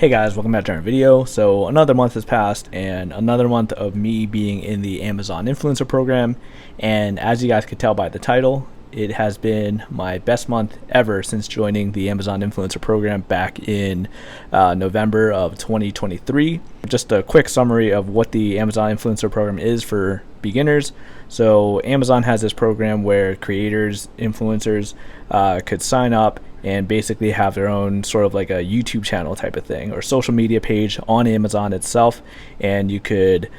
Hey guys, welcome back to our video. So another month has passed and another month of me being in the Amazon influencer program, and as you guys could tell by the title, it has been my best month ever since joining the Amazon influencer program back in November of 2023. Just a quick summary of what the Amazon influencer program is for beginners. So Amazon has this program where creators, influencers could sign up and basically have their own sort of like a YouTube channel type of thing or social media page on Amazon itself, and you could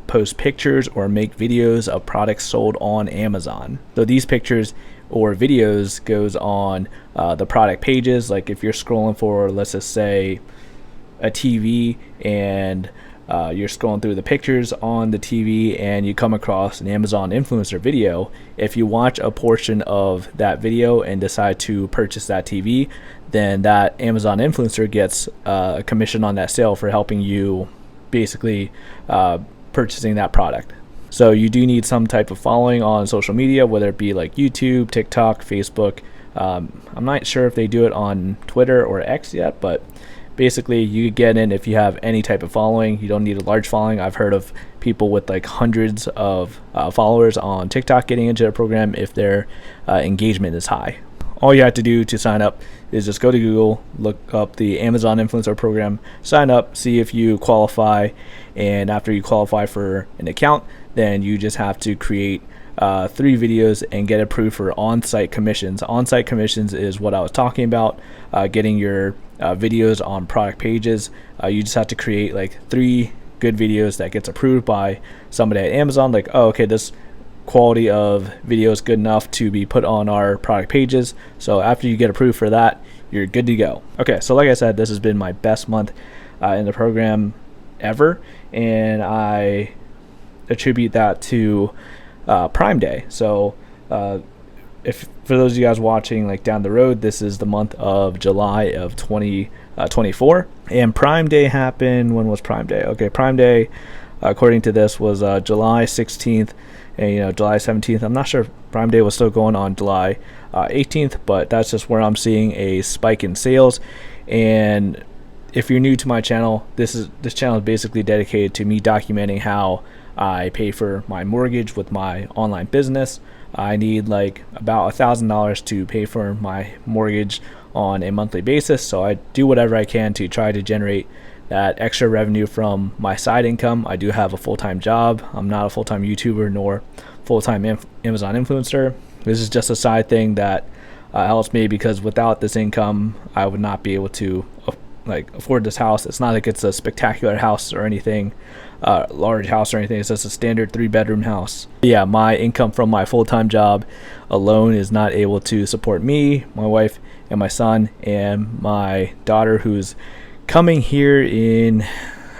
post pictures or make videos of products sold on Amazon. So these pictures or videos goes on the product pages. Like if you're scrolling for, let's just say, a TV, and you're scrolling through the pictures on the TV and you come across an Amazon influencer video, if you watch a portion of that video and decide to purchase that TV, then that Amazon influencer gets a commission on that sale for helping you basically purchasing that product. So you do need some type of following on social media, whether it be like YouTube, TikTok, Facebook. I'm not sure if they do it on Twitter or X yet, but basically you get in if you have any type of following. You don't need a large following. I've heard of people with like hundreds of followers on TikTok getting into the program if their engagement is high. All you have to do to sign up is just go to Google, look up the Amazon influencer program, sign up, see if you qualify, and after you qualify for an account, then you just have to create 3 videos and get approved for on-site commissions. On-site commissions is what I was talking about, getting your videos on product pages. You just have to create like 3 good videos that gets approved by somebody at Amazon, like, oh, okay, this quality of video is good enough to be put on our product pages. So after you get approved for that, you're good to go. Okay, so like I said, this has been my best month in the program ever, and I attribute that to Prime Day. So if for those of you guys watching like down the road, this is the month of July of 2024, and Prime Day happened. When was Prime Day? Okay, Prime Day according to this was July 16th and July 17th. I'm not sure if Prime Day was still going on July 18th, but that's just where I'm seeing a spike in sales. And if you're new to my channel, this channel is basically dedicated to me documenting how I pay for my mortgage with my online business. I need like about $1,000 to pay for my mortgage on a monthly basis, so I do whatever I can to try to generate that extra revenue from my side income. I do have a full-time job. I'm not a full-time YouTuber nor full-time Amazon influencer. This is just a side thing that helps me, because without this income I would not be able to afford this house. It's not like it's a spectacular house or anything, large house or anything. It's just a standard 3-bedroom house. Yeah, my income from my full-time job alone is not able to support me, my wife, and my son, and my daughter, who's coming here in,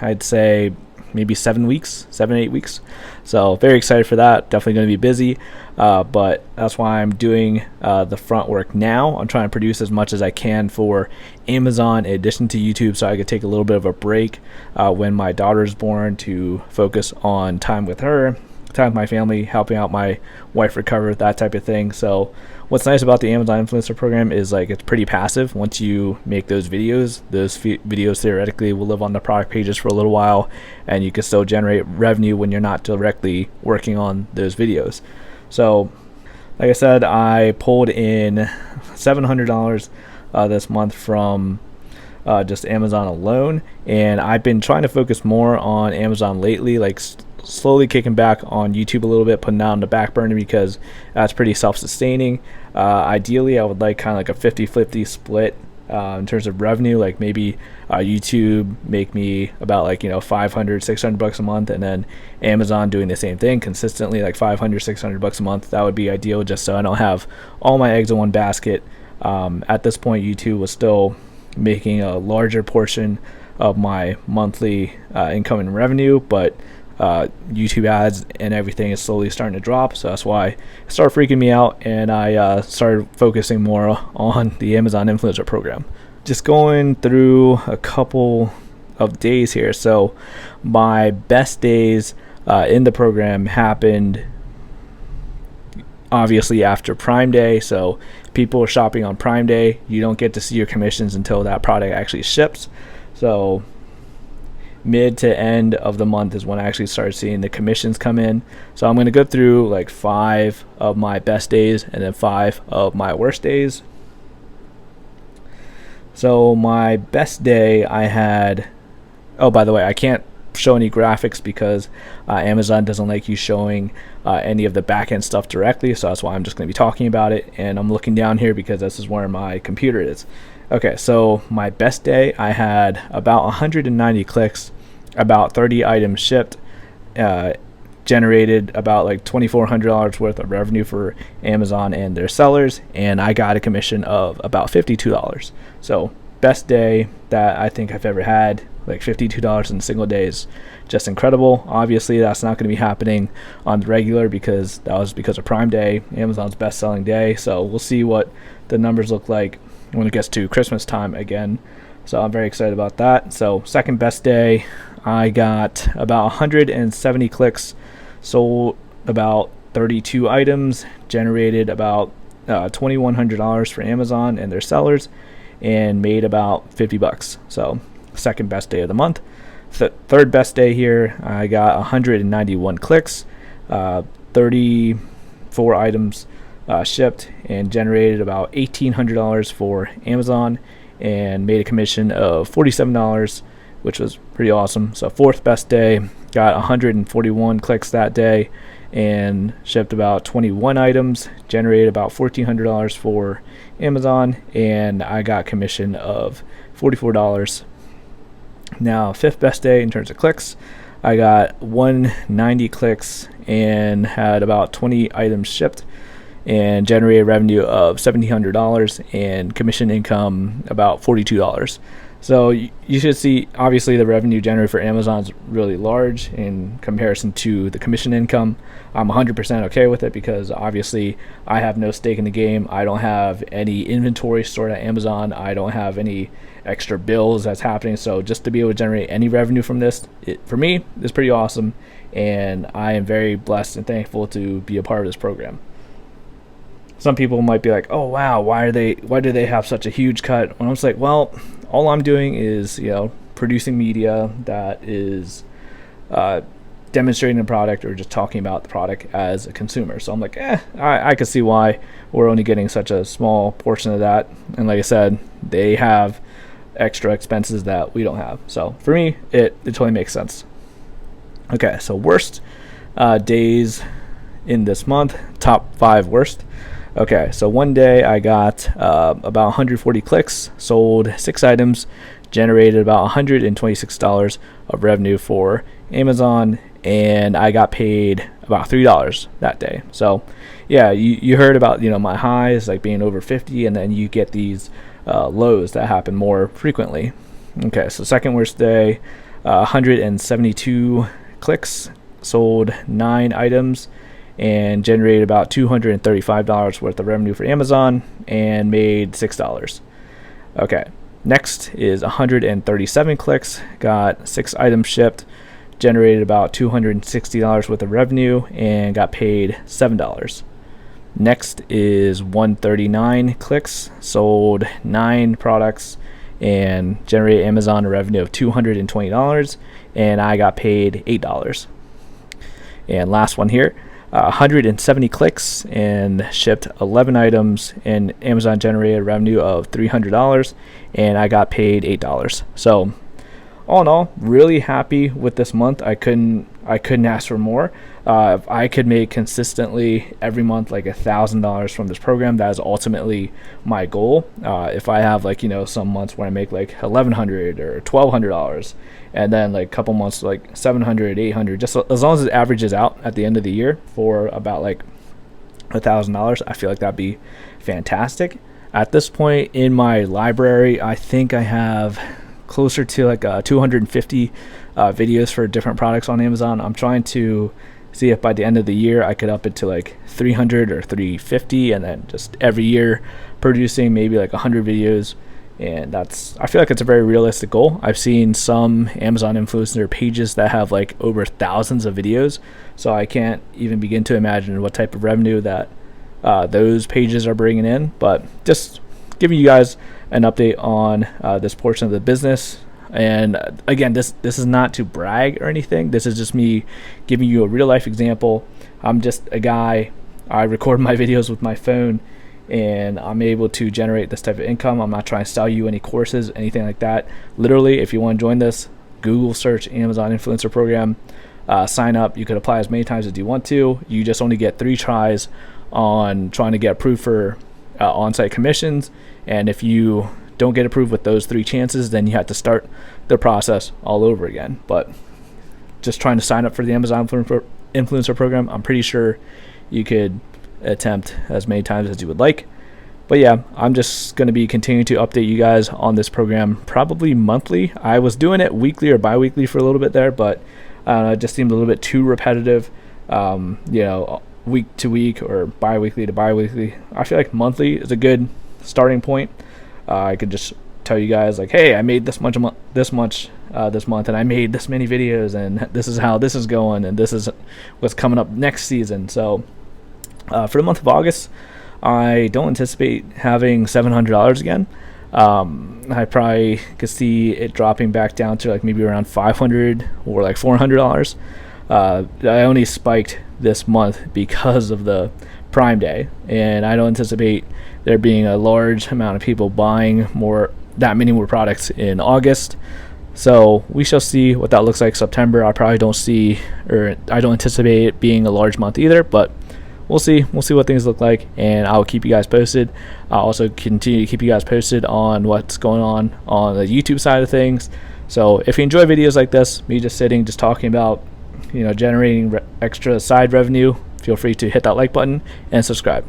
I'd say, maybe 7 weeks, 7-8 weeks. So very excited for that. Definitely going to be busy, but that's why I'm doing the front work now. I'm trying to produce as much as I can for Amazon in addition to YouTube, so I could take a little bit of a break when my daughter is born to focus on time with her, time with my family, helping out my wife recover, that type of thing. So what's nice about the Amazon influencer program is like it's pretty passive. Once you make those videos, videos theoretically will live on the product pages for a little while, and you can still generate revenue when you're not directly working on those videos. So like I said, I pulled in $700 this month from just Amazon alone, and I've been trying to focus more on Amazon lately, like slowly kicking back on YouTube a little bit, putting that on the back burner because that's pretty self-sustaining. Ideally I would like kind of like a 50-50 split in terms of revenue, like maybe YouTube make me about like $500-600 a month, and then Amazon doing the same thing consistently, like $500-600 a month. That would be ideal, just so I don't have all my eggs in one basket. At this point, YouTube was still making a larger portion of my monthly income and revenue, but YouTube ads and everything is slowly starting to drop, so that's why it started freaking me out, and I started focusing more on the Amazon influencer program. Just going through a couple of days here. So my best days in the program happened obviously after Prime Day. So people are shopping on Prime Day. You don't get to see your commissions until that product actually ships. So mid to end of the month is when I actually start seeing the commissions come in. So I'm going to go through like 5 of my best days and then 5 of my worst days. So my best day I had, oh, by the way, I can't show any graphics because Amazon doesn't like you showing any of the back end stuff directly, so that's why I'm just going to be talking about it. And I'm looking down here because this is where my computer is. Okay, so my best day, I had about 190 clicks, about 30 items shipped, generated about like $2,400 worth of revenue for Amazon and their sellers, and I got a commission of about $52. So best day that I think I've ever had. Like $52 in a single day is just incredible. Obviously, that's not going to be happening on the regular because that was because of Prime Day, Amazon's best-selling day. So we'll see what the numbers look like when it gets to Christmas time again. So I'm very excited about that. So second best day, I got about 170 clicks, sold about 32 items, generated about $2,100 for Amazon and their sellers, and made about $50. So second best day of the month. Third best day here, I got 191 clicks, 34 items shipped, and generated about $1,800 for Amazon and made a commission of $47, which was pretty awesome. So fourth best day, got 141 clicks that day and shipped about 21 items, generated about $1,400 for Amazon, and I got commission of $44. Now, fifth best day in terms of clicks, I got 190 clicks and had about 20 items shipped and generated revenue of $1,700 and commission income about $42. So you should see, obviously, the revenue generated for Amazon is really large in comparison to the commission income. I'm 100% okay with it because obviously I have no stake in the game. I don't have any inventory stored at Amazon. I don't have any extra bills that's happening. So just to be able to generate any revenue from this, for me, is pretty awesome. And I am very blessed and thankful to be a part of this program. Some people might be like, oh wow, why do they have such a huge cut? And I was like, well, all I'm doing is, producing media that is demonstrating the product or just talking about the product as a consumer. So I'm like, I could see why we're only getting such a small portion of that. And like I said, they have extra expenses that we don't have. So for me, it totally makes sense. Okay, so worst days in this month, top 5 worst. Okay, so one day I got about 140 clicks, sold 6 items, generated about $126 of revenue for Amazon, and I got paid about $3 that day. So yeah, you heard about my highs like being over 50, and then you get these lows that happen more frequently. Okay, so second worst day, 172 clicks, sold 9 items, and generated about $235 worth of revenue for Amazon and made $6. Okay, next is 137 clicks, got 6 items shipped, generated about $260 worth of revenue and got paid $7. Next is 139 clicks, sold 9 products and generated Amazon a revenue of $220 and I got paid $8. And last one here, 170 clicks and shipped 11 items and Amazon generated revenue of $300 and I got paid $8. So all in all, really happy with this month. I couldn't ask for more. If I could make consistently every month like $1,000 from this program, that is ultimately my goal. If I have some months where I make like $1,100 or $1,200, and then like a couple months like $700, $800, just as long as it averages out at the end of the year for about like $1,000, I feel like that'd be fantastic. At this point in my library, I think I have closer to like 250 videos for different products on Amazon. I'm trying to see if by the end of the year I could up it to like 300 or 350, and then just every year producing maybe like 100 videos. And I feel like it's a very realistic goal. I've seen some Amazon influencer pages that have like over thousands of videos, so I can't even begin to imagine what type of revenue that those pages are bringing in. But just giving you guys an update on this portion of the business. And again, this is not to brag or anything. This is just me giving you a real life example. I'm just a guy. I record my videos with my phone, and I'm able to generate this type of income. I'm not trying to sell you any courses, anything like that. Literally, if you want to join this, Google search Amazon Influencer Program, sign up. You could apply as many times as you want to. You just only get 3 tries on trying to get approved for on-site commissions, and if you don't get approved with those 3 chances, then you have to start the process all over again. But just trying to sign up for the Amazon Influencer Program, I'm pretty sure you could attempt as many times as you would like. But yeah, I'm just going to be continuing to update you guys on this program probably monthly. I was doing it weekly or bi-weekly for a little bit there, but it just seemed a little bit too repetitive, week to week or bi-weekly to bi-weekly. I feel like monthly is a good starting point. I could just tell you guys like, hey, I made this much this month, and I made this many videos, and this is how this is going, and this is what's coming up next season. So for the month of August, I don't anticipate having $700 again. I probably could see it dropping back down to like maybe around $500 or like $400. I only spiked this month because of the Prime Day, and I don't anticipate there being a large amount of people buying that many more products in August. So we shall see what that looks like. September, I probably don't anticipate it being a large month either, but we'll see what things look like, and I'll keep you guys posted. I'll also continue to keep you guys posted on what's going on the YouTube side of things. So if you enjoy videos like this, me just talking about generating extra side revenue, feel free to hit that like button and subscribe.